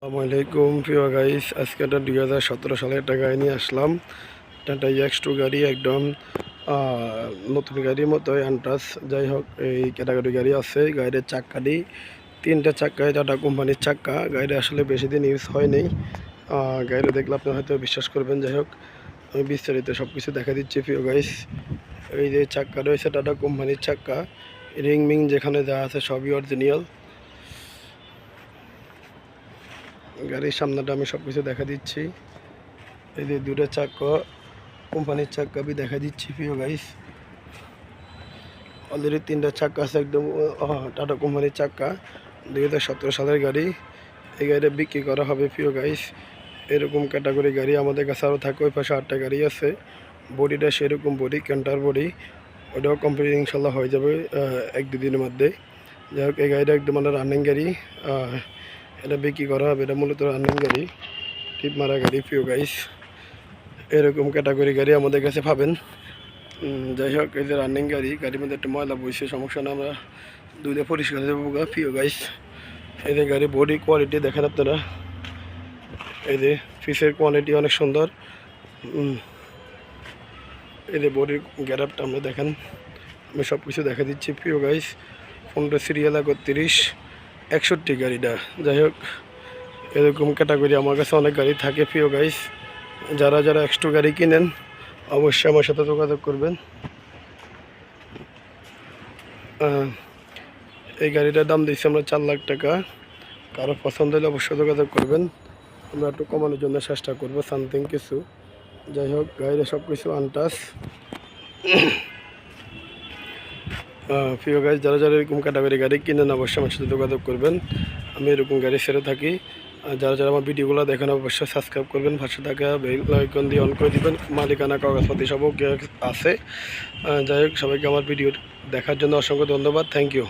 আসসালামাইকুম প্রিয় গাইস, আজকে একটা 2017 সালের একটা গাড়ি নিয়ে আসলাম। একটা X2 গাড়ি, একদম নতুন গাড়ির মতো আনটাস। যাই হোক, এই ক্যাটাগরি গাড়ি আছে। গাড়ির চাক্কাটি 3টে চাক্কায় টাটা কোম্পানির চাক্কা। গাড়িটা আসলে বেশি দিন ইউজ হয়নি। গাড়িটা দেখলে আপনি হয়তো বিশ্বাস করবেন। যাই হোক, আমি বিস্তারিত সব কিছু দেখা দিচ্ছি প্রিয় গাইস। এই যে চাক্কা রয়েছে টাটা কোম্পানির চাক্কা, রিং মিং যেখানে যা আছে সবই অরিজিনাল। গাড়ির সামনেটা আমি সব কিছু দেখা দিচ্ছি। এই যে দুটো চাক্কা কোম্পানির চাক্কা আমি দেখা দিচ্ছি প্রিয় গাইস। অলরেডি 3টা চাক্কা আছে, একদম টাটা কোম্পানির চাক্কা। 2017 সালের গাড়ি। এই গাড়িটা বিক্রি করা হবে প্রিয় গাইস। এরকম ক্যাটাগরি গাড়ি আমাদের কাছে আরও থাকে। ওই পাশে 8টা গাড়ি আছে। বডিটা সেরকম বডি, ক্যান্টার বডি। ওটাও কমপ্লিট ইনশাল্লাহ হয়ে যাবে 1-2 দিনের মধ্যে। যাই হোক, এই গাড়িটা একদম মানে রানিং গাড়ি। এটা বিক্রি করা হবে। এটা মূলত রানিং গাড়ি, টিপ মারা গাড়ি প্রিয় গাইস। এরকম ক্যাটাগরি গাড়ি আমাদের কাছে পাবেন। যাই হোক, এই যে রানিং গাড়ি, গাড়ির মধ্যে একটা ময়লা বইছে, সমস্যা না, আমরা দুধে পরিষ্কার দেবো প্রিয় গাইস। এই যে গাড়ি বডি কোয়ালিটি দেখেন আপনারা। এই যে ফিসের কোয়ালিটি অনেক সুন্দর। এই যে বডির গ্যারাপটা আমরা দেখেন। আমি সব কিছু দেখা দিচ্ছি প্রিয় গাইস। 15 সিরিয়াল 3161 গাড়িটা। যাই হোক, এরকম ক্যাটাগরি আমার কাছে অনেক গাড়ি থাকে প্রিয় গাইস। যারা X2 গাড়ি কিনেন অবশ্যই আমার সাথে যোগাযোগ করবেন। এই গাড়িটার দাম দিচ্ছি আমরা 4 লাখ টাকা। কারো পছন্দ হলে অবশ্যই যোগাযোগ করবেন। আমরা একটু কমানোর জন্য চেষ্টা করবো সামথিং কিছু। যাই হোক, গাড়ির সব কিছু আনটাস। প্রিয় গাইস, যারা এরকম ক্যাটাগরি গাড়ি কিনেন অবশ্যই আমার সাথে যোগাযোগ করবেন। আমি এরকম গাড়ি ছেড়ে থাকি। যারা আমার ভিডিওগুলো দেখেন অবশ্যই সাবস্ক্রাইব করবেন, পাশে থাকা বেল আইকন দিয়ে অন করে দিবেন। মালিকানা কাগজপাতি সবও আছে। যাই হোক, সবাইকে আমার ভিডিও দেখার জন্য অসংখ্য ধন্যবাদ। Thank you.